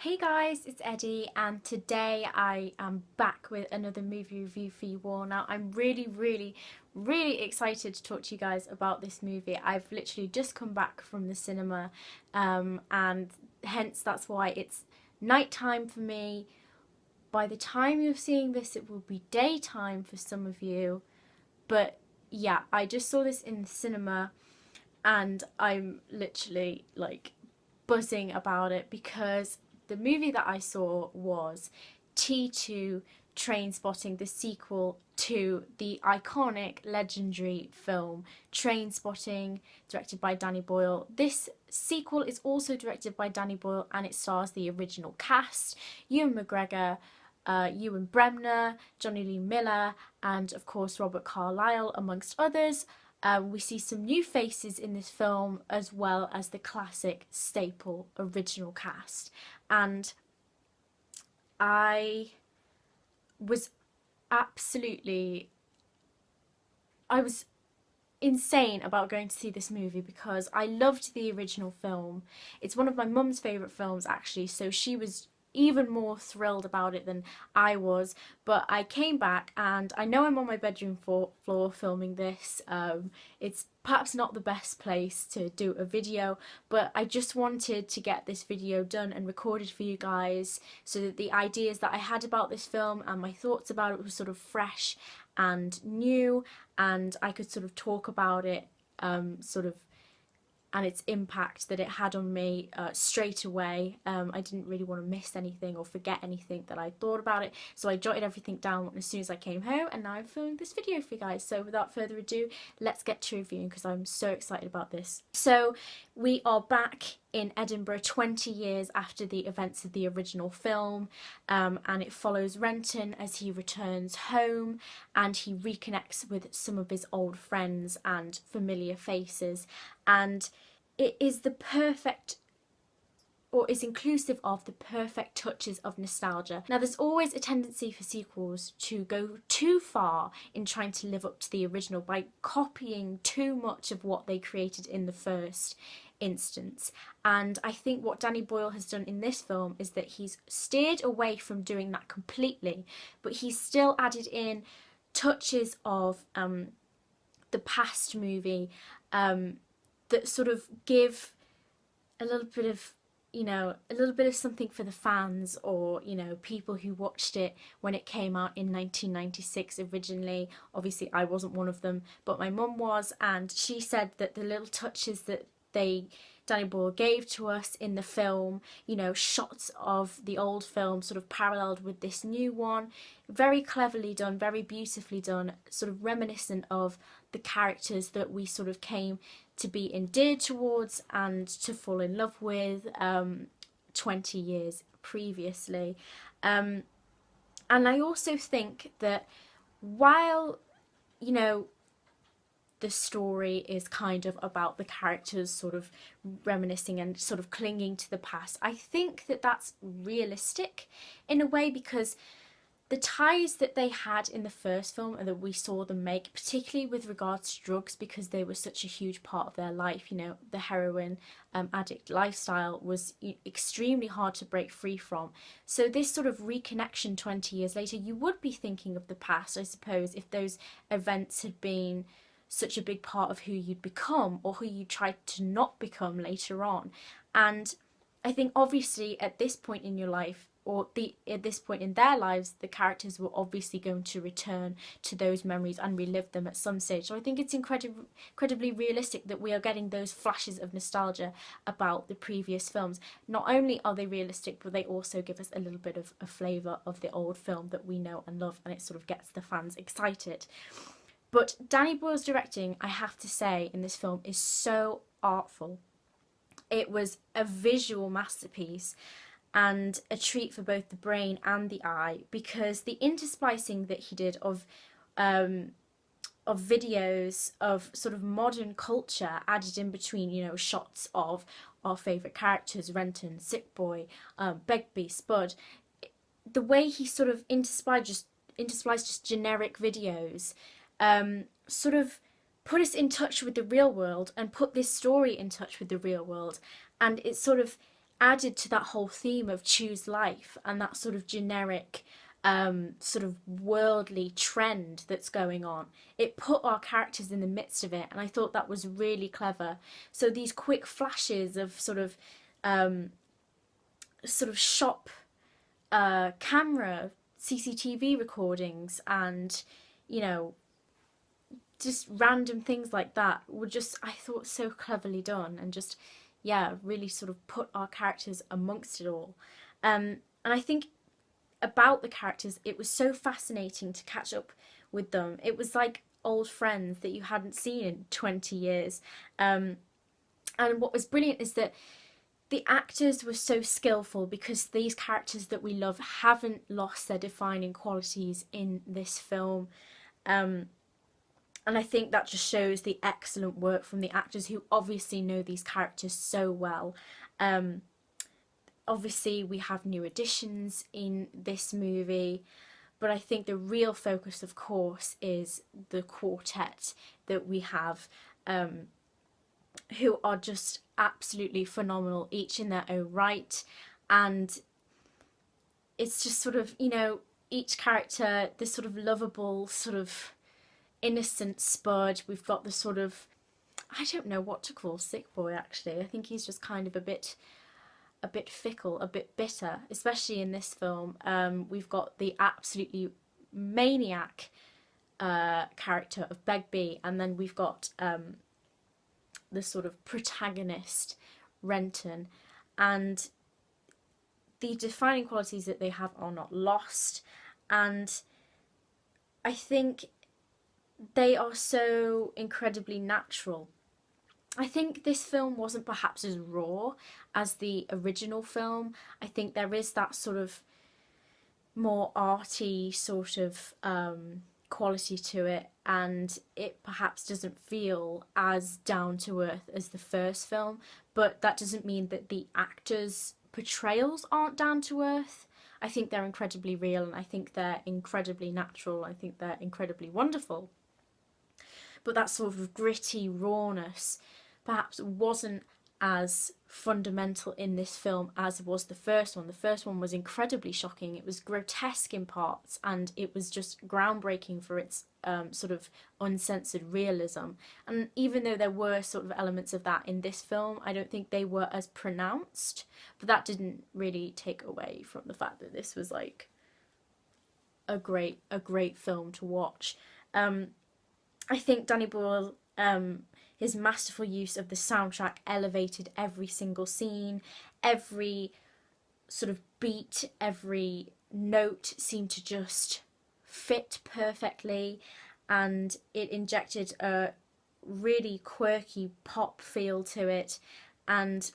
Hey guys, it's Eddie, and today I am back with another movie review for you all. Now, I'm really excited to talk to you guys about this movie. I've literally just come back from the cinema, and hence that's why it's nighttime for me. By the time you're seeing this, it will be daytime for some of you. But yeah, I just saw this in the cinema, and I'm literally like buzzing about it because the movie that I saw was T2 Trainspotting, the sequel to the iconic, legendary film Trainspotting, directed by Danny Boyle. This sequel is also directed by Danny Boyle and it stars the original cast: Ewan McGregor, Ewan Bremner, Johnny Lee Miller, and of course Robert Carlyle, amongst others. We see some new faces in this film as well as the classic staple original cast. And I was absolutely, I was insane about going to see this movie because I loved the original film. It's one of my mum's favourite films actually, so she was even more thrilled about it than I was. But I came back and I know I'm on my bedroom floor filming this. It's perhaps not the best place to do a video, but I just wanted to get this video done and recorded for you guys so that the ideas that I had about this film and my thoughts about it were sort of fresh and new, and I could sort of talk about it and its impact that it had on me straight away. I didn't really want to miss anything or forget anything that I thought about it, so I jotted everything down as soon as I came home, and now I'm filming this video for you guys. So without further ado, let's get to reviewing because I'm so excited about this. So we are back in Edinburgh 20 years after the events of the original film, and it follows Renton as he returns home and he reconnects with some of his old friends and familiar faces, and it is the perfect, or is inclusive of the perfect touches of nostalgia. Now, there's always a tendency for sequels to go too far in trying to live up to the original by copying too much of what they created in the first instance, and I think what Danny Boyle has done in this film is that he's steered away from doing that completely, but he's still added in touches of the past movie that sort of give a little bit of, a little bit of something for the fans, or, people who watched it when it came out in 1996 originally. Obviously, I wasn't one of them, but my mum was, and she said that the little touches that Danny Boyle gave to us in the film, shots of the old film sort of paralleled with this new one, very cleverly done, very beautifully done, sort of reminiscent of the characters that we sort of came to be endeared towards and to fall in love with 20 years previously. And I also think that while, the story is kind of about the characters sort of reminiscing and sort of clinging to the past, I think that that's realistic in a way, because the ties that they had in the first film and that we saw them make, particularly with regards to drugs, because they were such a huge part of their life, the heroin addict lifestyle was extremely hard to break free from. So this sort of reconnection 20 years later, you would be thinking of the past, I suppose, if those events had been such a big part of who you'd become or who you tried to not become later on. And I think obviously at this point in your life, or at this point in their lives, the characters were obviously going to return to those memories and relive them at some stage. So I think it's incredibly realistic that we are getting those flashes of nostalgia about the previous films. Not only are they realistic, but they also give us a little bit of a flavour of the old film that we know and love, and it sort of gets the fans excited. But Danny Boyle's directing, I have to say, in this film is so artful. It was a visual masterpiece and a treat for both the brain and the eye, because the intersplicing that he did of videos of sort of modern culture added in between, shots of our favourite characters, Renton, Sick Boy, Begbie, Spud, the way he sort of interspliced just generic videos, sort of put us in touch with the real world and put this story in touch with the real world, and it sort of added to that whole theme of choose life and that sort of generic sort of worldly trend that's going on. It put our characters in the midst of it, and I thought that was really clever. So these quick flashes of sort of shop camera CCTV recordings and, you know, just random things like that were just, I thought, so cleverly done, and just, yeah, really sort of put our characters amongst it all. And I think about the characters, it was so fascinating to catch up with them. It was like old friends that you hadn't seen in 20 years. And what was brilliant is that the actors were so skillful, because these characters that we love haven't lost their defining qualities in this film. And I think that just shows the excellent work from the actors, who obviously know these characters so well. Obviously, we have new additions in this movie, but I think the real focus, of course, is the quartet that we have, who are just absolutely phenomenal, each in their own right. And it's just sort of, you know, each character, this sort of lovable, sort of innocent Spud. We've got the sort of, I don't know what to call Sick Boy, actually. I think he's just kind of a bit fickle, a bit bitter, especially in this film. We've got the absolutely maniac character of Begbie, and then we've got the sort of protagonist, Renton, and the defining qualities that they have are not lost. And I think they are so incredibly natural. I think this film wasn't perhaps as raw as the original film. I think there is that sort of more arty sort of quality to it, and it perhaps doesn't feel as down to earth as the first film, but that doesn't mean that the actors' portrayals aren't down to earth. I think they're incredibly real, and I think they're incredibly natural. I think they're incredibly wonderful. But that sort of gritty rawness perhaps wasn't as fundamental in this film as was the first one. The first one was incredibly shocking. It was grotesque in parts, and it was just groundbreaking for its sort of uncensored realism. And even though there were sort of elements of that in this film, I don't think they were as pronounced. But that didn't really take away from the fact that this was like a great film to watch. I think Danny Boyle, his masterful use of the soundtrack elevated every single scene. Every sort of beat, every note seemed to just fit perfectly, and it injected a really quirky pop feel to it, and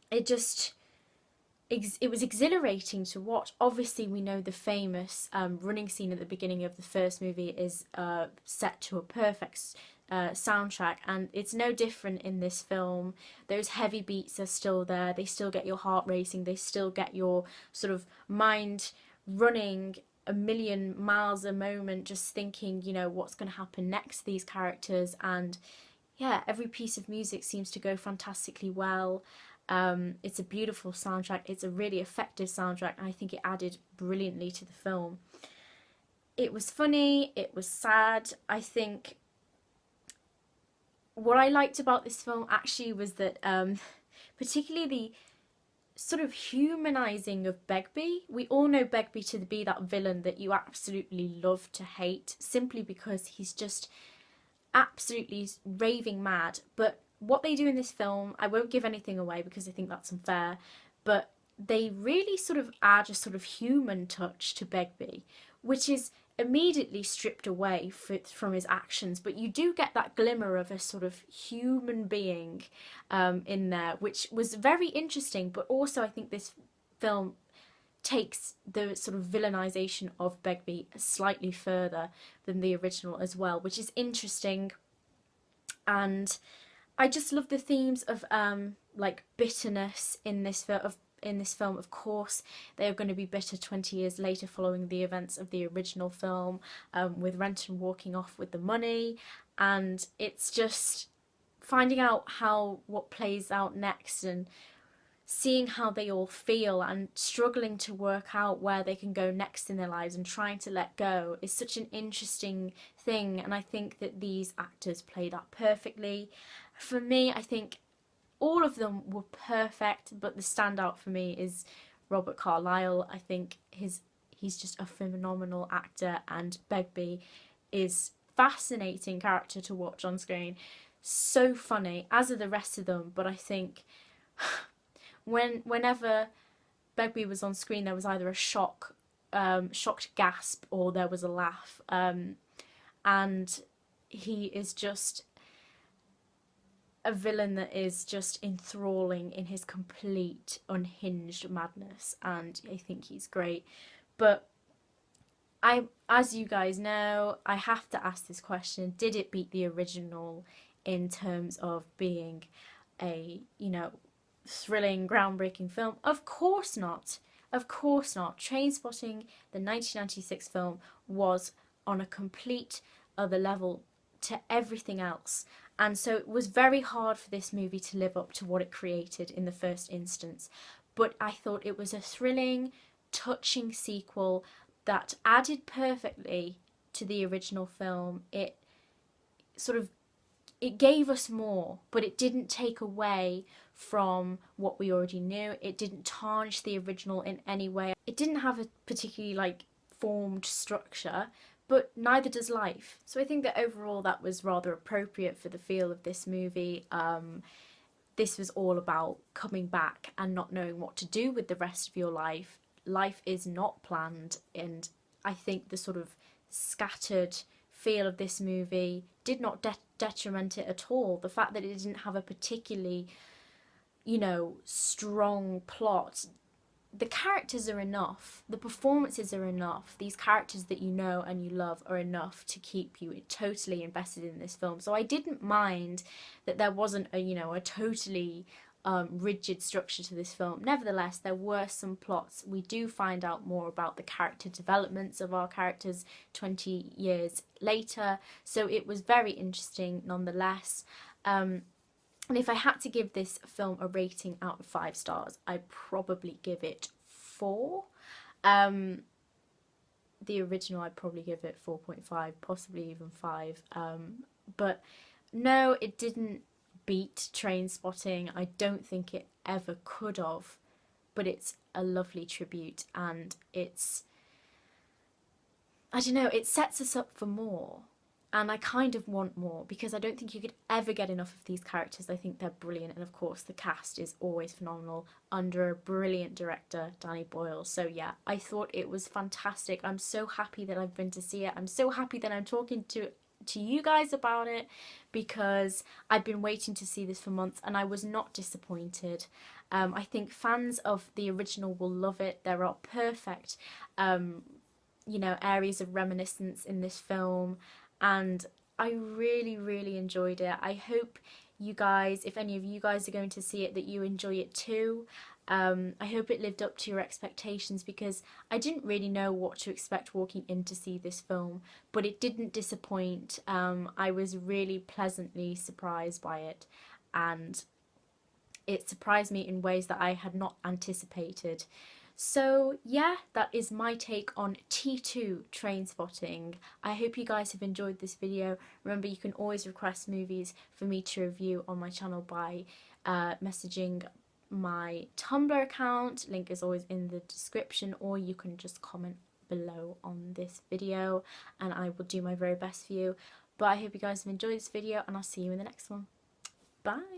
it was exhilarating to watch. Obviously, we know the famous running scene at the beginning of the first movie is set to a perfect soundtrack, and it's no different in this film. Those heavy beats are still there. They still get your heart racing. They still get your sort of mind running a million miles a moment, just thinking, you know, what's going to happen next to these characters. And yeah, every piece of music seems to go fantastically well. It's a beautiful soundtrack. It's a really effective soundtrack, and I think it added brilliantly to the film. It was funny, it was sad. I think what I liked about this film actually was that particularly the sort of humanising of Begbie. We all know Begbie to be that villain that you absolutely love to hate, simply because he's just absolutely raving mad. But what they do in this film, I won't give anything away because I think that's unfair, but they really sort of add a sort of human touch to Begbie, which is immediately stripped away from his actions, but you do get that glimmer of a sort of human being in there, which was very interesting. But also I think this film takes the sort of villainization of Begbie slightly further than the original as well, which is interesting. And I just love the themes of like bitterness in this film. Of course, they are going to be bitter 20 years later following the events of the original film, with Renton walking off with the money, and it's just finding out what plays out next. And seeing how they all feel and struggling to work out where they can go next in their lives and trying to let go is such an interesting thing, and I think that these actors play that perfectly. For me, I think all of them were perfect, but the standout for me is Robert Carlyle. I think he's just a phenomenal actor, and Begbie is fascinating character to watch on screen. So funny, as are the rest of them, but I think whenever Begbie was on screen, there was either a shocked gasp, or there was a laugh. And he is just a villain that is just enthralling in his complete unhinged madness, and I think he's great. But as you guys know, I have to ask this question: did it beat the original in terms of being a, thrilling, groundbreaking film? Of course not. Of course not. Trainspotting, the 1996 film, was on a complete other level to everything else. And so it was very hard for this movie to live up to what it created in the first instance. But I thought it was a thrilling, touching sequel that added perfectly to the original film. It gave us more, but it didn't take away from what we already knew. It didn't tarnish the original in any way. It didn't have a particularly formed structure, but neither does life. So I think that overall that was rather appropriate for the feel of this movie. This was all about coming back and not knowing what to do with the rest of your life. Life is not planned, and I think the sort of scattered feel of this movie did not detriment it at all. The fact that it didn't have a particularly, strong plot. The characters are enough. The performances are enough. These characters that you know and you love are enough to keep you totally invested in this film. So I didn't mind that there wasn't a totally rigid structure to this film. Nevertheless, there were some plots. We do find out more about the character developments of our characters 20 years later, so it was very interesting nonetheless. And if I had to give this film a rating out of 5 stars, I'd probably give it 4. The original, I'd probably give it 4.5, possibly even 5. But no, it didn't beat Trainspotting. I don't think it ever could have, but it's a lovely tribute, and it sets us up for more, and I kind of want more, because I don't think you could ever get enough of these characters. I think they're brilliant, and of course the cast is always phenomenal under a brilliant director, Danny Boyle. So yeah, I thought it was fantastic. I'm so happy that I've been to see it. I'm so happy that I'm talking to you guys about it, because I've been waiting to see this for months and I was not disappointed. I think fans of the original will love it. There are perfect areas of reminiscence in this film, and I really enjoyed it. I hope you guys, if any of you guys are going to see it, that you enjoy it too. I hope it lived up to your expectations, because I didn't really know what to expect walking in to see this film, but it didn't disappoint. I was really pleasantly surprised by it, and it surprised me in ways that I had not anticipated. So yeah, that is my take on T2 Trainspotting. I hope you guys have enjoyed this video. Remember, you can always request movies for me to review on my channel by messaging my Tumblr account. Link is always in the description, or you can just comment below on this video and I will do my very best for you. But I hope you guys have enjoyed this video, and I'll see you in the next one. Bye!